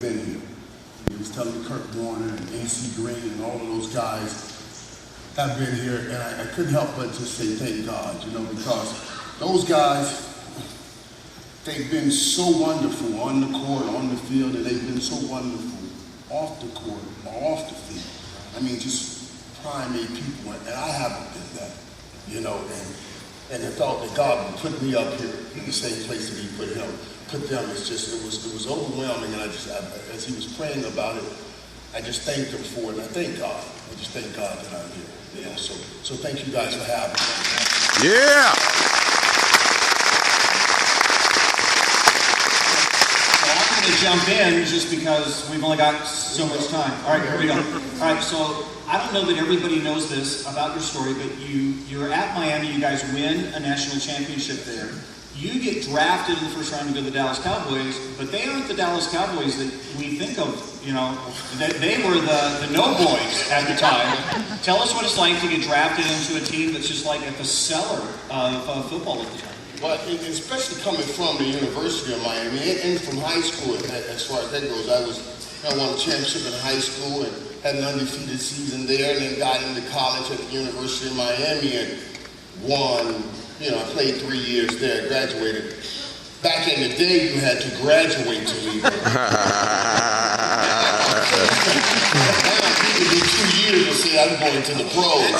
been here. He was telling me Kurt Warner and AC Green and all of those guys have been here, and I couldn't help but just say thank God, because those guys, they've been so wonderful on the court, on the field, and they've been so wonderful off the court or off the field. I mean, just primary people, and I haven't been that, and the thought that God would put me up here in the same place that He put them, it was overwhelming, and as he was praying about it, I just thanked Him for it, and I thank God. I just thank God that I'm here. Yeah, so thank you guys for having me. Yeah. I'm going to jump in just because we've only got so much time. All right, here we go. All right, so I don't know that everybody knows this about your story, but you're at Miami. You guys win a national championship there. You get drafted in the first round to go to the Dallas Cowboys, but they aren't the Dallas Cowboys that we think of. They were the no boys at the time. Tell us what it's like to get drafted into a team that's just like at the cellar of football at the time. Well, especially coming from the University of Miami and from high school, as far as that goes, I won a championship in high school and had an undefeated season there, and then got into college at the University of Miami and won. I played 3 years there, graduated. Back in the day, you had to graduate to leave. Now, you can do 2 years and say, I'm going to the pros.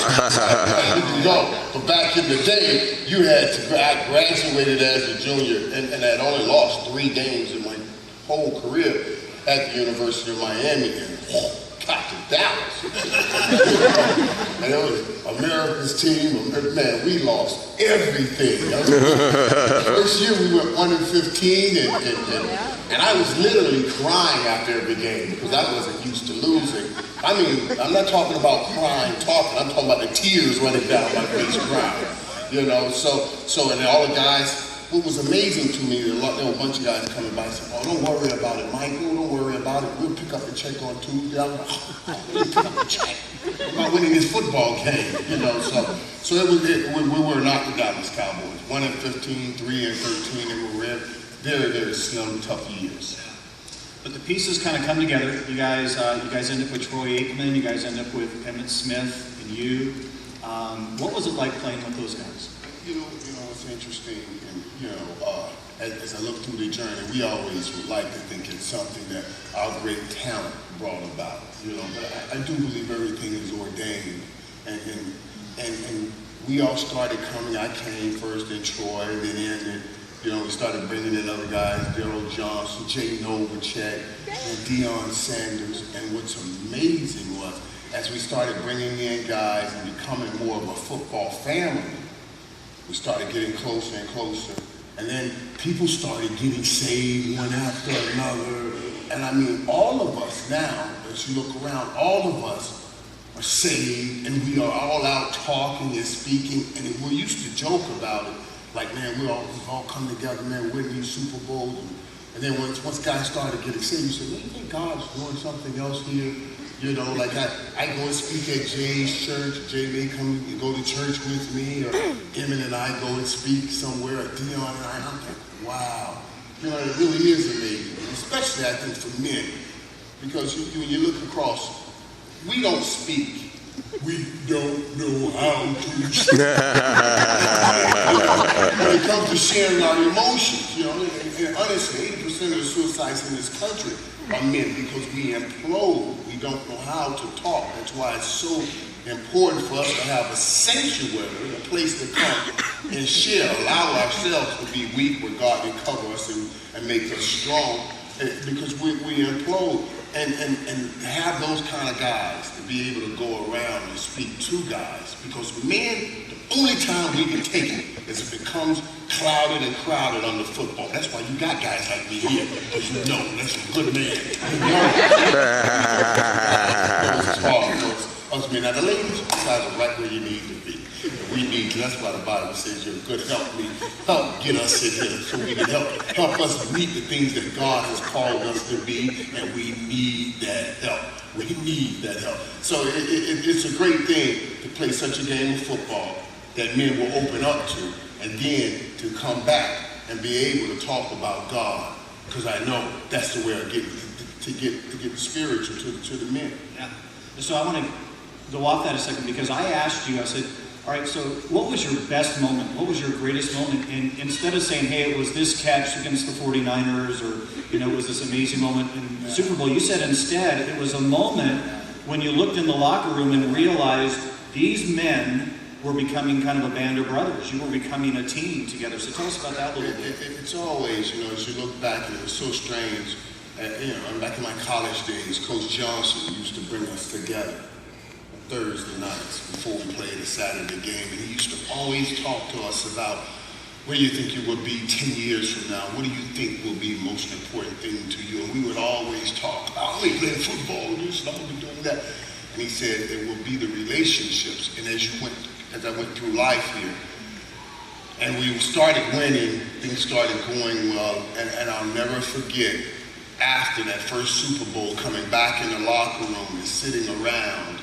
You can go. But back in the day, you had to, I graduated as a junior, and I'd only lost 3 games in my whole career at the University of Miami. And got to Dallas. And it was America's team. Man, we lost everything. First year we went 1-15, and I was literally crying after every game because I wasn't used to losing. I mean, I'm not talking about crying, I'm talking about the tears running down my face crying. So and all the guys, what was amazing to me, there were a bunch of guys coming by and saying, "Oh, don't worry about it, Michael, don't worry about it. We'll pick up the check on Tuesday." I'm like, "Oh, we'll pick up the check about winning this football game," So we were not the Dallas Cowboys. 1-15, 3-13, and we were very, very slim, tough years. But the pieces kind of come together. You guys end up with Troy Aikman. You guys end up with Emmitt Smith and you. What was it like playing with those guys? It's interesting, and as I look through the journey, we always would like to think it's something that our great talent brought about, but I do believe everything is ordained, and we all started coming. I came first in Troy, and then ended. We started bringing in other guys, Daryl Johnson, Jay Novacek, and Deion Sanders, and what's amazing was, as we started bringing in guys and becoming more of a football family, we started getting closer and closer. And then people started getting saved one after another. And I mean, all of us now, as you look around, all of us are saved, and we are all out talking and speaking. And we used to joke about it, like, man, we've all come together, man, we're winning Super Bowls. And then once guys started getting saved, you said, "Man, you think God's doing something else here?" Like I go and speak at Jay's church. Jay may come and go to church with me, or Emmitt and I go and speak somewhere, or Deion and I'm like, wow. It really is amazing, especially I think for men, because when you look across, we don't speak. We don't know how to speak. When it comes to sharing our emotions, and honestly, 80% of the suicides in this country are men because we implode. We don't know how to talk. That's why it's so important for us to have a sanctuary, a place to come and share, allow ourselves to be weak where God can cover us and make us strong, because we implode. And have those kind of guys to be able to go around and speak to guys, because men, the only time we can take it is if it comes clouded and crowded on the football. That's why you got guys like me here, because that's a good man. Now the ladies, you guys are right where you need to be. We need you. That's why the Bible says you're good. Help get us in here so we can help us meet the things that God has called us to be, and we need that help. We need that help. So it's a great thing to play such a game of football that men will open up to, and then to come back and be able to talk about God, because I know that's the way of getting. to get spiritual to the men. Yeah. So I want to go off that a second because I asked you, I said, all right, so what was your best moment? What was your greatest moment? And instead of saying, hey, it was this catch against the 49ers or, it was this amazing moment in the Super Bowl, you said instead it was a moment when you looked in the locker room and realized these men were becoming kind of a band of brothers. You were becoming a team together. So tell us about that a little bit. It's always, as you look back, and it was so strange. Back in my college days, Coach Johnson used to bring us together on Thursday nights before we played a Saturday game, and he used to always talk to us about where you think you will be 10 years from now. What do you think will be the most important thing to you? And we would always talk about, we playing football, this, and I'm going to be doing that. And he said it will be the relationships. And as I went through life here, and we started winning, things started going well, and I'll never forget, after that first Super Bowl, coming back in the locker room and sitting around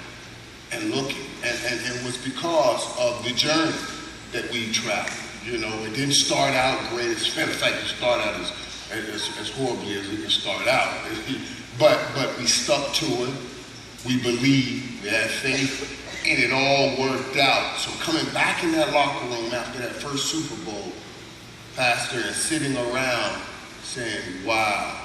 and looking. And it was because of the journey that we traveled. It didn't start out great. As a matter of fact, it started out as horribly as it could start out. But we stuck to it. We believed, we had faith, and it all worked out. So coming back in that locker room after that first Super Bowl, Pastor, and sitting around saying, wow,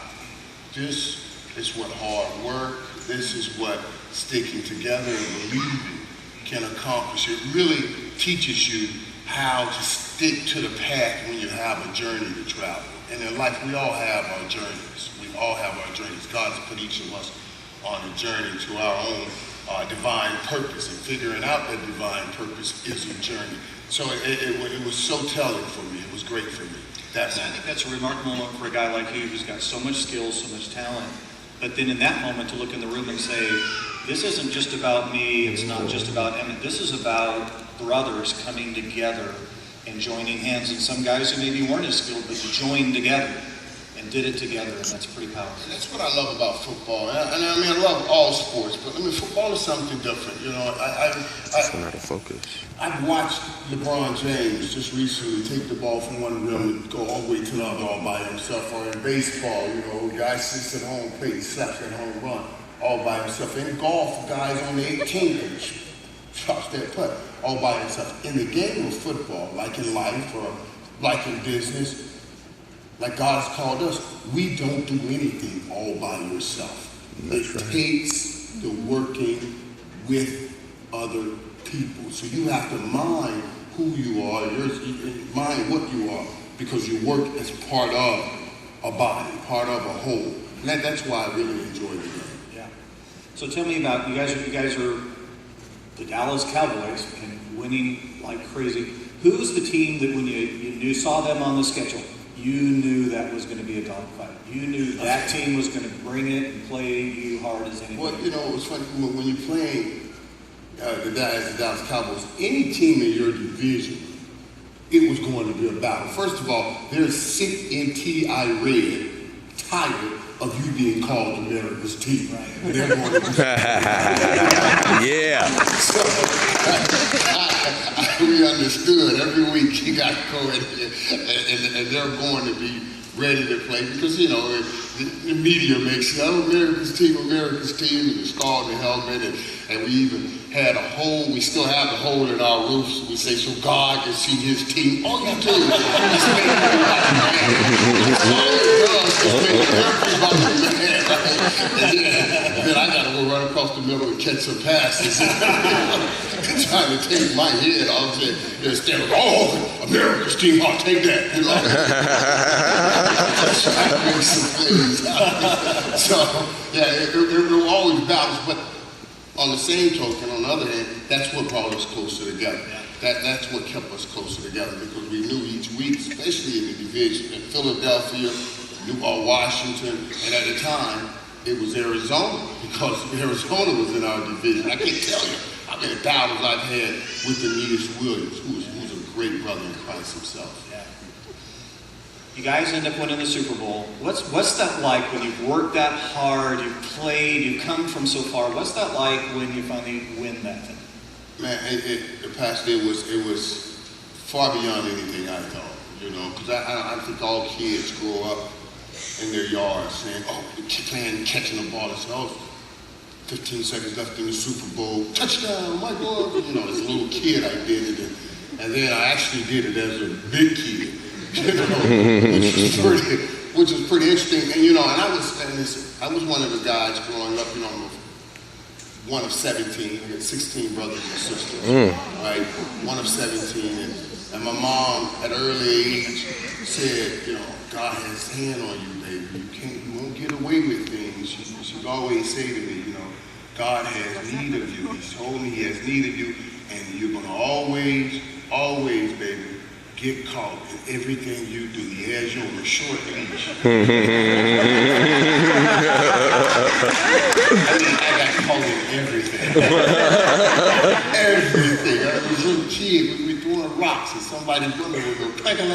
this is what hard work, this is what sticking together and believing can accomplish. It really teaches you how to stick to the path when you have a journey to travel. And in life, we all have our journeys. We all have our journeys. God has put each of us on a journey to our own divine purpose, and figuring out that divine purpose is a journey. So it was so telling for me. It was great for me. I think that's a remarkable moment for a guy like you who's got so much skill, so much talent. But then in that moment to look in the room and say, this isn't just about me, it's not just about Emmett, this is about brothers coming together and joining hands. And some guys who maybe weren't as skilled, but joined together and did it together, and that's pretty powerful. And that's what I love about football. And I love all sports, but football is something different. I've watched LeBron James just recently take the ball from one rim and go all the way to the other all by himself. Or in baseball, a guy sits at home, plays, slaps at home run all by himself. In golf, guys on the 18th and drops that putt all by himself. In the game of football, like in life or like in business, like God has called us, we don't do anything all by yourself. It takes the working with other people. So you have to mind who you are, mind what you are, because you work as part of a body, part of a whole. And that's why I really enjoy the game. Yeah. So tell me about, you guys are the Dallas Cowboys and winning like crazy. Who's the team that when you saw them on the schedule, you knew that was going to be a dogfight? You knew that team was going to bring it and play you hard as anybody. Well, it was funny when you're playing the Dallas Cowboys, any team in your division, it was going to be a battle. First of all, they're sick and tired of you being called America's team. Right. And they're going to be yeah. So, we understood every week you got to go in here, and they're going to be ready to play because, the media makes it, America's team, and it's called the helmet, and we even had a hole, we still have the hole in our roofs, we say, so God can see his team. All you do is make everybody mad. All it does is make everybody mad, right? And then I got to go run across the middle and catch some passes. Trying to take my head off and instead of, America's team, I'll take that. Trying to make some things happen. So, there were always battles, but on the same token, on the other hand, that's what brought us closer together. That's what kept us closer together because we knew each week, especially in the division, in Philadelphia, Washington, and at the time, it was Arizona because Arizona was in our division. I can't tell you how many battles I've had with Aeneas Williams, who's a great brother in Christ himself. Yeah. You guys end up winning the Super Bowl. What's that like when you've worked that hard, you've played, you've come from so far? What's that like when you finally win that thing? Man, Pastor, it was far beyond anything I thought, because I think all kids grow up in their yard saying, oh, playing, catching the ball. And say, oh, 15 seconds left in the Super Bowl. Touchdown, my boy. You know, as a little kid, I did it. And then I actually did it as a big kid, you know, which is pretty interesting. And, you know, and I was one of the guys growing up, you know, I'm one of 17, I got 16 brothers and sisters, right? One of 17, and my mom at an early age said, you know, God has his hand on you, baby. You won't get away with things. She'd always say to me, you know, God has need of you. He told me he has need of you, and you're gonna always, baby, get caught in everything you do. He has you on a short leash. I got caught in everything. Everything. I was a little kid, we were throwing rocks, and somebody's brother would go, like they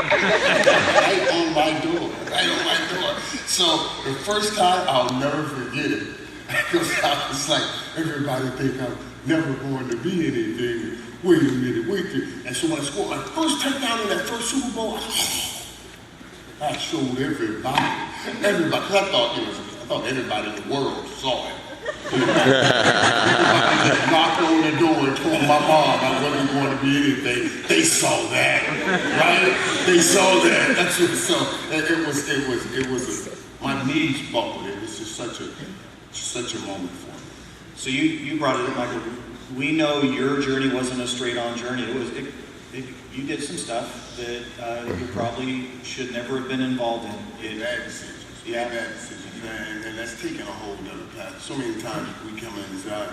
right on my door. So the first time, I'll never forget it. Because I was like, everybody think I'm never going to be anything. Wait a minute. And so when I scored my first touchdown in that first Super Bowl, I showed everybody. Cause I thought everybody in the world saw it. Everybody knocked on the door and told my mom I wasn't going to be anything. They saw that, right? They saw that. That's what. So it was. My knees buckled. It was just such a moment for me. So you brought it up, Michael. We know your journey wasn't a straight-on journey. You did some stuff that you probably should never have been involved in. Bad decisions. Yeah. Bad decisions. And that's taken a whole other path. So many times we come in and say,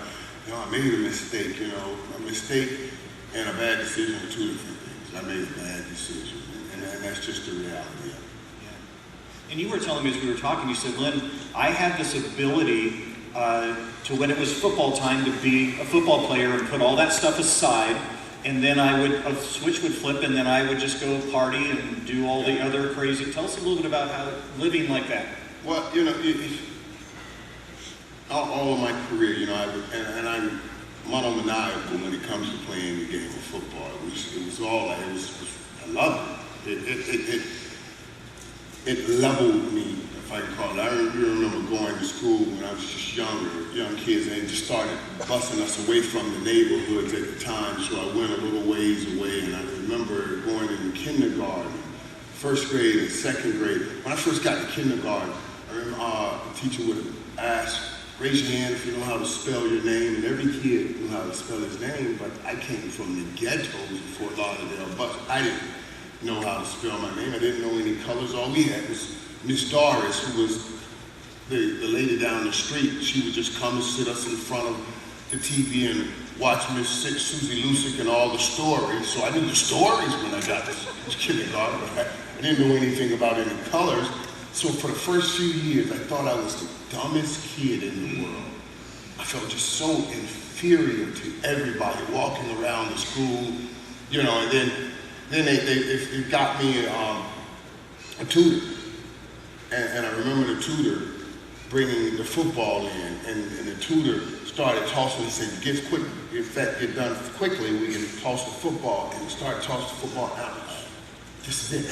you know, I made a mistake, you know. A mistake and a bad decision are two different things. I made a bad decision. And that's just the reality of it. And you were telling me as we were talking, you said, Lynn, I had this ability to, when it was football time, to be a football player and put all that stuff aside, and then a switch would flip, and then I would just go party and do all the other crazy. Tell us a little bit about how living like that. Well, you know, all of my career, you know, I'm monomaniacal when it comes to playing the game of football. It was all like, I loved it. It leveled me, if I can call it. I remember going to school when I was just young kids, and they just started busing us away from the neighborhoods at the time, so I went a little ways away, and I remember going in kindergarten, first grade and second grade. When I first got to kindergarten, I remember the teacher would ask, raise your hand if you know how to spell your name, and every kid knew how to spell his name, but I came from the ghettos of Fort Lauderdale, but I didn't know how to spell my name. I didn't know any colors. All we had was Miss Doris, who was the lady down the street. She would just come and sit us in front of the TV and watch Miss Susie Lusick and all the stories. So I knew the stories when I got to kindergarten, but I didn't know anything about any colors. So for the first few years, I thought I was the dumbest kid in the world. I felt just so inferior to everybody walking around the school, you know, and then they got me a tutor. And I remember the tutor bringing the football in, and the tutor started tossing. He said, get done quickly, we can toss the football. And he started tossing the football, and I was like, oh, this is it.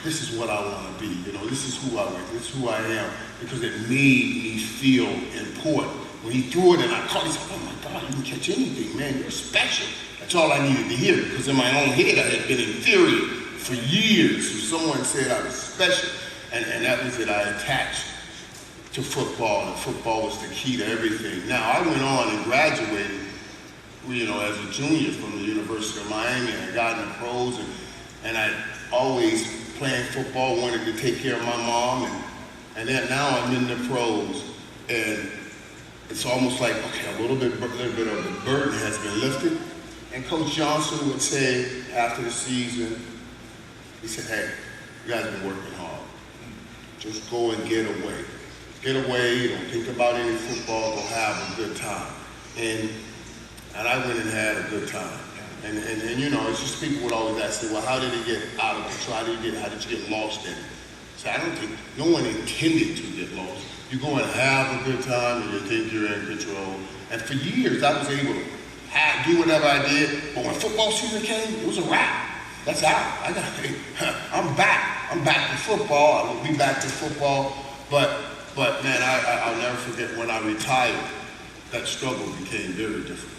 This is what I want to be. You know, this is who I am. This is who I am, because it made me feel important. When he threw it and I caught it, he said, oh my God, you didn't catch anything, man. You're special. That's all I needed to hear, because in my own head I had been inferior for years. So someone said I was special, and that was it. I attached to football, and football was the key to everything. Now, I went on and graduated, you know, as a junior from the University of Miami, and I got in the pros, and I always playing football, wanted to take care of my mom, and then now I'm in the pros, and it's almost like, okay, a little bit of the burden has been lifted. And Coach Johnson would say after the season, he said, hey, you guys have been working hard. Just go and get away. Get away, don't think about any football, go have a good time. And I went and had a good time. And you know, it's just people would always ask, well, how did it get out of control? How did you get lost in it? So I don't think, no one intended to get lost. You go and have a good time and you think you're in control. And for years, I was able to do whatever I did, but when football season came, it was a wrap. That's out. I'm back. I'm back to football. I will be back to football. But man, I'll never forget when I retired, that struggle became very difficult.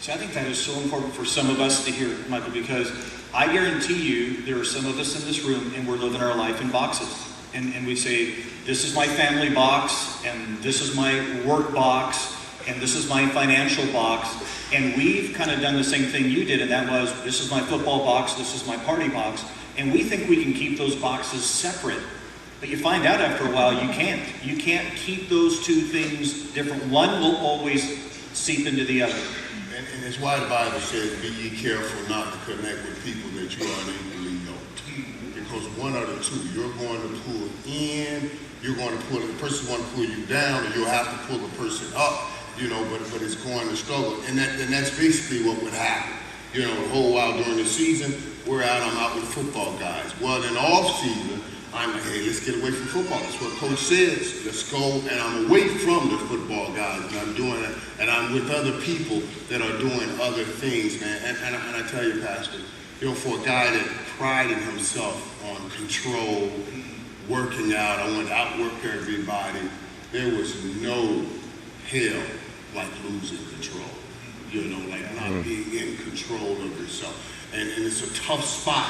See, I think that is so important for some of us to hear, Michael, because I guarantee you there are some of us in this room and we're living our life in boxes. And we say, this is my family box, and this is my work box, and this is my financial box. And we've kind of done the same thing you did, and that was, this is my football box, this is my party box. And we think we can keep those boxes separate. But you find out after a while you can't. You can't keep those two things different. One will always seep into the other. And it's why the Bible says, be ye careful not to connect with people that you are unequally yoked. Because one or the two, you're going to pull in, you're going to pull, the person's going to pull you down, and you'll have to pull the person up, but it's going to struggle. And that's basically what would happen. The whole while during the season, I'm out with football guys. Well, in off season, I'm like, hey, let's get away from football. That's what Coach says. Let's go. And I'm away from the football guys, and I'm doing it. And I'm with other people that are doing other things, man. And I tell you, Pastor, for a guy that prided himself on control, working out, I went to outwork everybody. There was no hell like losing control. Like not being in control of yourself. And it's a tough spot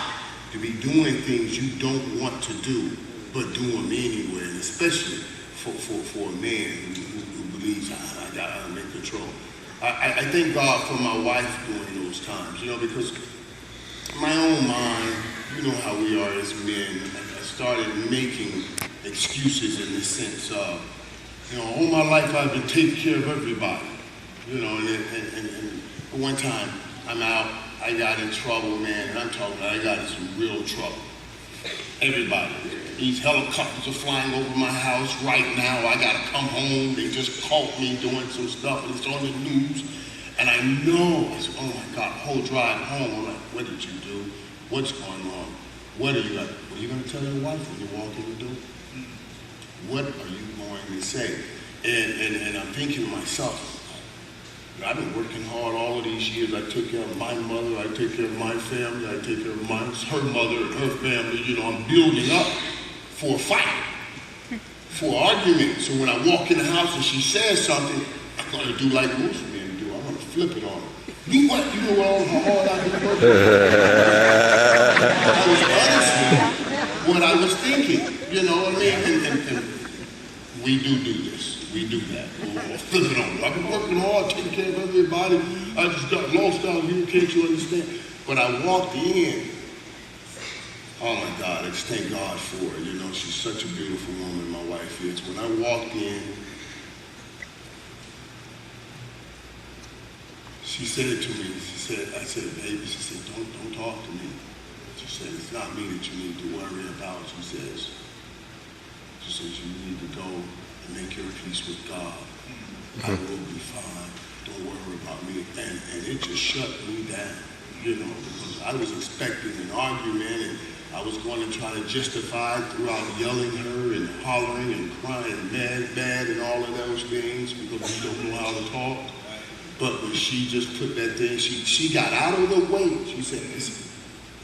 to be doing things you don't want to do, but do them anyway, and especially for a man who believes I gotta make control. I thank God for my wife during those times, because my own mind, how we are as men, I started making excuses in the sense of, all my life I've been taking care of everybody, and one time I'm out, I got in trouble, man, and I'm talking about I got in some real trouble. Everybody. These helicopters are flying over my house right now. I gotta come home. They just caught me doing some stuff, and it's on the news. And I know, oh my God, whole drive home, I'm like, what did you do? What's going on? What are you gonna tell your wife when you walk in the door? What are you going to say? And I'm thinking to myself, I've been working hard all of these years. I took care of my mother, I take care of my family, I take care of her mother and her family. I'm building up for a fight, for an argument. So when I walk in the house and she says something, I'm going to do like most men do. I'm going to flip it on her. You what? You know all how hard I've been working? That was honestly what I was thinking. You know what I mean? And we do this. We do that. We'll flip it on. I've been working hard, taking care of everybody. I just got lost out here, can't you understand? But I walked in. Oh my God, I just thank God for her. She's such a beautiful woman, my wife is. When I walked in, she said to me, I said, baby, she said, don't talk to me. She said, it's not me that you need to worry about, she says. She says, you need to go and make your peace with God. I will be fine. Don't worry about me. And it just shut me down, because I was expecting an argument, and I was going to try to justify it throughout yelling her and hollering and crying mad and all of those things because we don't know how to talk. But when she just put that thing, she got out of the way. She said, listen,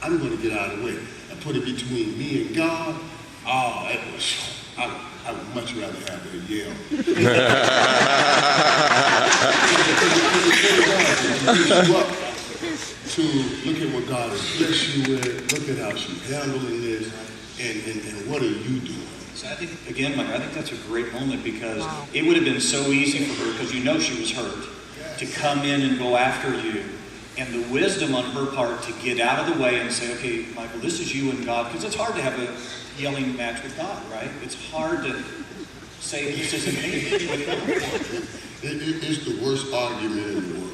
I'm going to get out of the way and put it between me and God. Oh, it was... I would much rather have her yell. To look at what God has blessed you with, look at how she's handling this, and what are you doing? So I think, again, Mike, I think that's a great moment because it would have been so easy for her, because she was hurt, to come in and go after you. And the wisdom on her part to get out of the way and say, okay, Michael, this is you and God, because it's hard to have a yelling match with God, right? It's hard to say this isn't me with God. It's the worst argument in the world.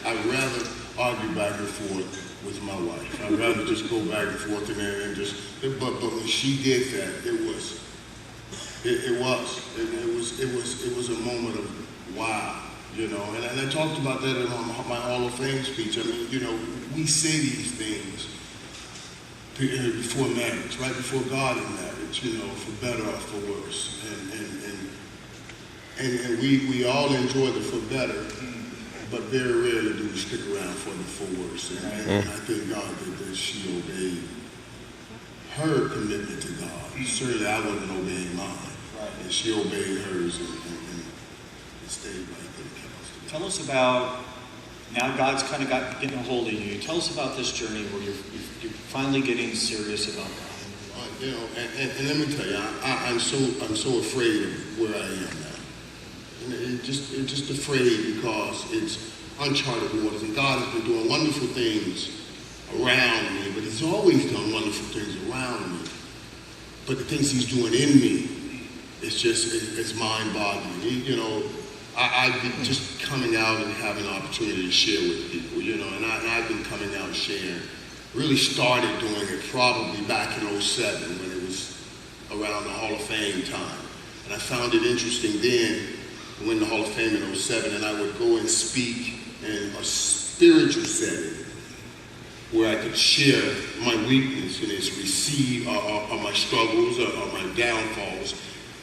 I'd rather argue back and forth with my wife. I'd rather just go back and forth and just. But when she did that, it was a moment of wow. And I talked about that in my Hall of Fame speech. I mean, we say these things before marriage, right before God in marriage, for better or for worse. And we all enjoy the for better, but very rarely do we stick around for the for worse. And I thank God that she obeyed her commitment to God. Certainly I wasn't obeying mine. Right. And she obeyed hers and stayed right there. Tell us about, now God's kind of getting a hold of you. Tell us about this journey where you're finally getting serious about God. You know, and let me tell you, I'm so afraid of where I am now. And just afraid because it's uncharted waters, and God has been doing wonderful things around me, but He's always done wonderful things around me. But the things He's doing in me, it's mind-boggling. You know, I've been just coming out and having an opportunity to share with people, you know, and I've been coming out and sharing. Really started doing it probably back in '07 when it was around the Hall of Fame time. And I found it interesting then to win the Hall of Fame in '07, and I would go and speak in a spiritual setting where I could share my weakness and it's received, or my struggles or my downfalls,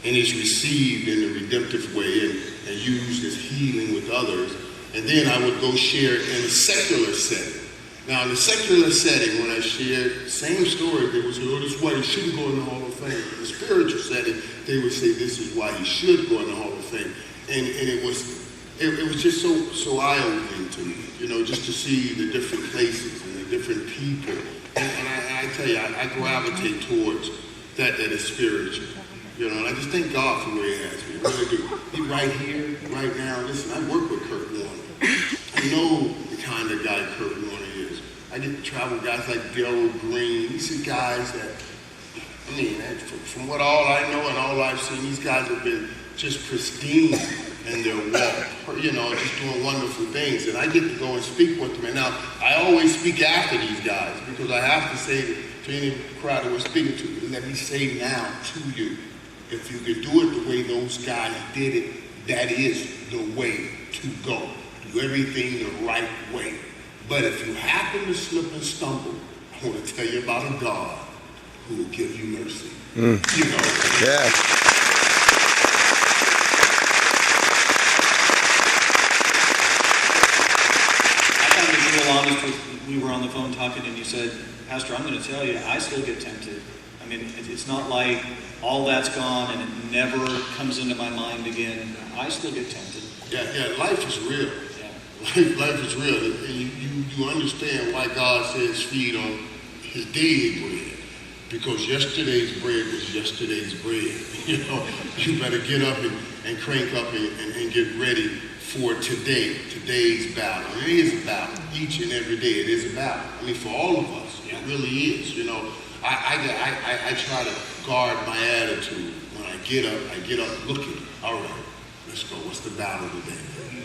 and it's received in a redemptive way and used as healing with others. And then I would go share in a secular setting. Now, in the secular setting, when I shared the same story, they would say, oh, this is why he shouldn't go in the Hall of Fame. In the spiritual setting, they would say, this is why he should go in the Hall of Fame. And it was just so eye-opening to me, you know, just to see the different places and the different people. And I tell you, I gravitate towards that is spiritual. You know, and I just thank God for where He has me. I really do. He right here, right now. Listen, I work with Kurt Warner. I know the kind of guy Kurt Warner is. I get to travel with guys like Daryl Green. These are guys that, I mean, from what all I know and all I've seen, these guys have been just pristine in their walk, you know, just doing wonderful things. And I get to go and speak with them. And now, I always speak after these guys because I have to say to any crowd that we're speaking to, let me say now to you, if you can do it the way those guys did it, that is the way to go. Do everything the right way. But if you happen to slip and stumble, I want to tell you about a God who will give you mercy. You know. Yeah. I thought you were real honest with, we were on the phone talking and you said, Pastor, I'm going to tell you, I still get tempted. I mean, it's not like all that's gone and it never comes into my mind again. I still get tempted. Yeah, life is real. Life is real. And you understand why God says feed on His daily bread. Because yesterday's bread was yesterday's bread. You know, you better get up and crank up and get ready for today's battle. And it is a battle. Each and every day it is a battle. I mean, for all of us, it really is. You know, I try to guard my attitude. When I get up looking, all right, let's go. What's the battle today?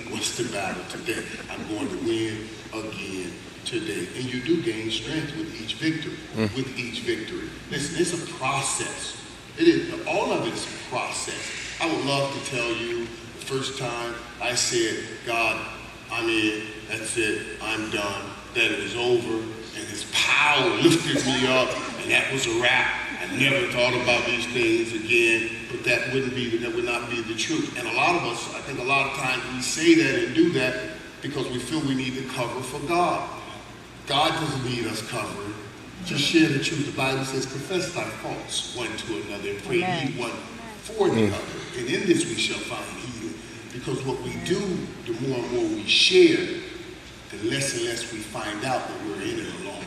What's the battle today? I'm going to win again today. And you do gain strength with each victory. With each victory. Listen, it's a process. It is. All of it is a process. I would love to tell you the first time I said, God, I'm in. That's it. I'm done. That it was over. And His power lifted me up. And that was a wrap. I never thought about these things again, but that would not be the truth. And a lot of us, I think a lot of times we say that and do that because we feel we need to cover for God. God doesn't need us covering. Just share the truth. The Bible says, confess thy faults one to another and pray ye one for the other. And in this we shall find healing. Because what we do, the more and more we share, the less and less we find out that we're in it alone.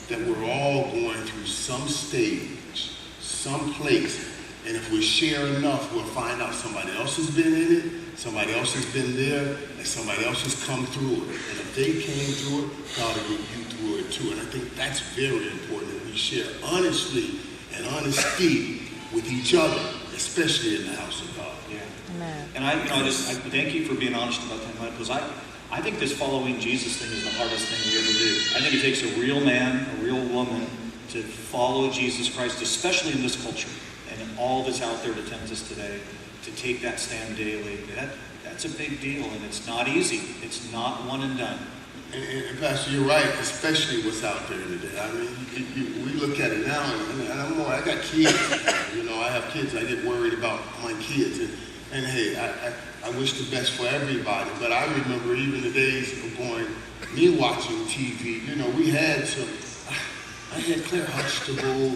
That we're all going through some stage, some place, and if we share enough, we'll find out somebody else has been in it, somebody else has been there, and somebody else has come through it. And if they came through it, God will get you through it too. And I think that's very important that we share honestly and honesty with each other, especially in the house of God. Yeah. Amen. And I thank you for being honest about that, because I think this following Jesus thing is the hardest thing we ever do. I think it takes a real man, a real woman to follow Jesus Christ, especially in this culture and in all that's out there to tempt us today, to take that stand daily. That's a big deal, and it's not easy. It's not one and done. And Pastor, you're right, especially what's out there today. I mean, we look at it now, and I got kids. You know, I have kids. I get worried about my kids. And hey, I wish the best for everybody, but I remember even the days of me watching TV, you know, we had some, I had Claire Huxtable,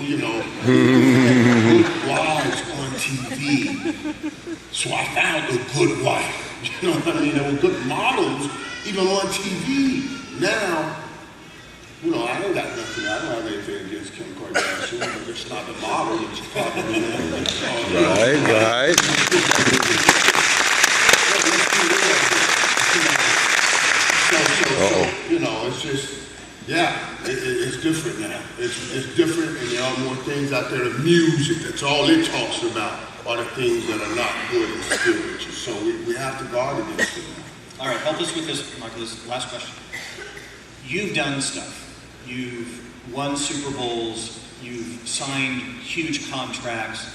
you know, good wives on TV. So I found a good wife. You know what I mean? There were good models even on TV. Now, you know, I don't got nothing. I don't have anything against Kim Kardashian, but it's not the model that you probably Right. So, you know, it's just, yeah, it's different now. It's different, and there are more things out there. The music, that's all it talks about, are the things that are not good and spiritual. So we have to guard against it. All right, help us with this, Michael, this last question. You've done stuff. You've won Super Bowls. You've signed huge contracts.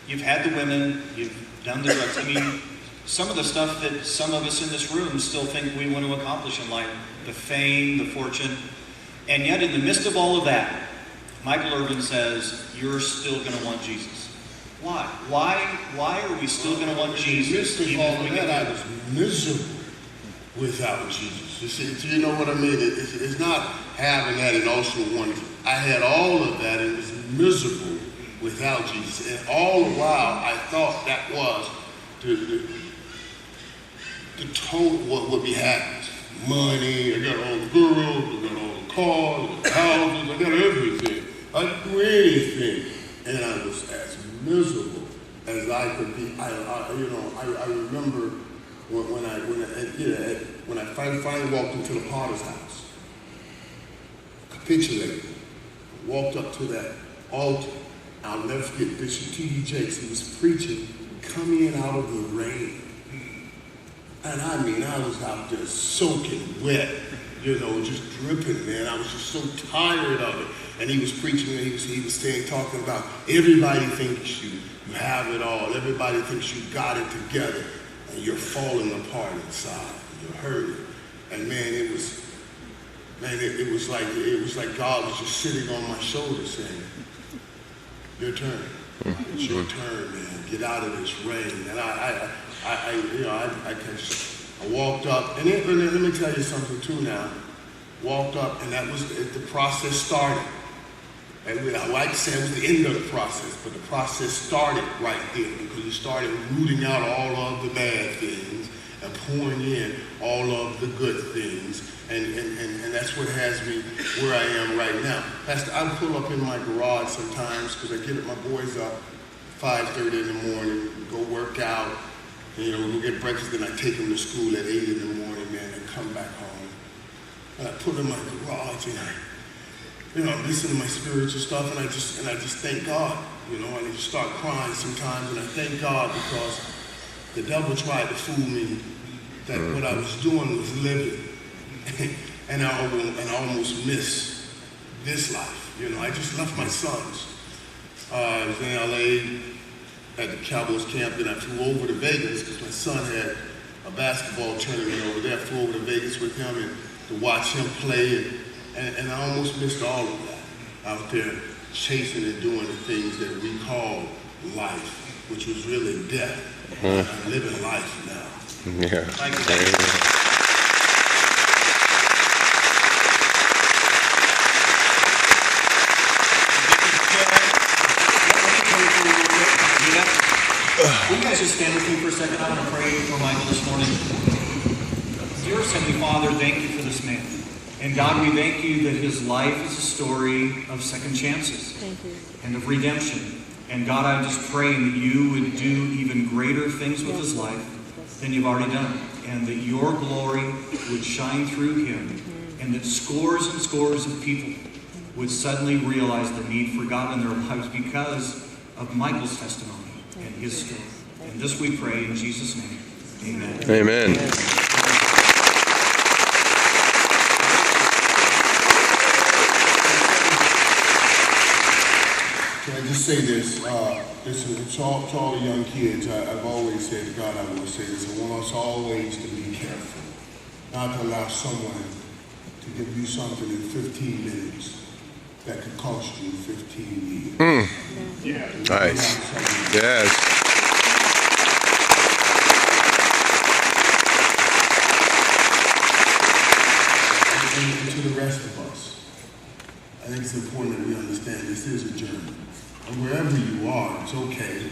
You've had the women. You've done the drugs. I mean, some of the stuff that some of us in this room still think we want to accomplish in life, the fame, the fortune. And yet, in the midst of all of that, Michael Irvin says, you're still going to want Jesus. Why? Why are we still going to want Jesus? In the midst of all of that, I was miserable without Jesus. You see, you know what I mean? It's not having that and also wanting. I had all of that and was miserable without Jesus. And all the while, I thought that was the total what would be happening. Money, I got all the girls, I got all the cars, the houses, I got everything. I could do anything. And I was as miserable as I could be. I remember when I finally walked into the Potter's house, capitulated, walked up to that altar. I'll never forget Bishop T.D. Jakes. He was preaching, coming in out of the rain. And I mean, I was out there soaking wet, you know, just dripping, man. I was just so tired of it. And he was preaching, and he was saying, talking about everybody thinks you have it all. Everybody thinks you got it together, and you're falling apart inside. You're hurting. And man, it was like God was just sitting on my shoulder saying, your turn. It's your turn, man. Get out of this rain. And I walked up, and let me tell you something too now. Walked up, and that was the process started. And I like to say it was the end of the process, but the process started right there because you started rooting out all of the bad things and pouring in all of the good things. And that's what has me where I am right now. Pastor, I pull up in my garage sometimes because I get my boys up 5:30 in the morning, go work out, and, you know, we'll get breakfast, then I take them to school at 8 in the morning, man, and come back home. And I pull in my garage and I listen to my spiritual stuff, and I just thank God, you know, and I just start crying sometimes, and I thank God because the devil tried to fool me that what I was doing was living. And I almost missed this life. You know, I just left my sons. I was in LA at the Cowboys camp, then I flew over to Vegas because my son had a basketball tournament over there. I flew over to Vegas with him and to watch him play, and I almost missed all of that out there chasing and doing the things that we call life, which was really death. I'm living life now. Yeah. Thank you. Will you guys just stand with me for a second? I want to pray for Michael this morning. Dear Heavenly Father, thank you for this man. And God, we thank you that his life is a story of second chances and of redemption. And God, I'm just praying that you would do even greater things with his life than you've already done. And that your glory would shine through him. And that scores and scores of people would suddenly realize the need for God in their lives because of Michael's testimony and his story. And this we pray in Jesus' name. Amen. Amen. Can I just say this? Listen, to all the young kids, I've always said to God, I want to say this. I want us always to be careful, not to allow someone to give you something in 15 minutes that could cost you 15 years. Yeah. Nice. Yes. And to the rest of us, think it's important that we understand this is a journey. And wherever you are, it's okay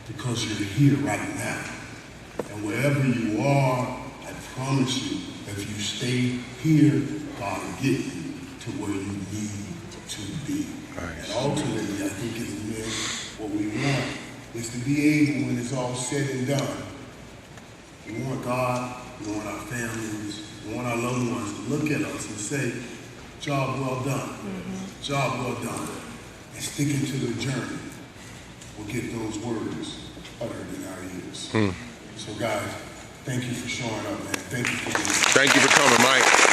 because you're here right now. And wherever you are, I promise you, if you stay here, God will get you to where you need to be. Nice. And ultimately, I think as men, what we want is to be able, when it's all said and done, we want God, we want our families, we want our loved ones to look at us and say, job well done, job well done. And sticking to the journey will get those words uttered in our ears. So guys, thank you for showing up, man. Thank you for being here. Thank you for coming, Mike.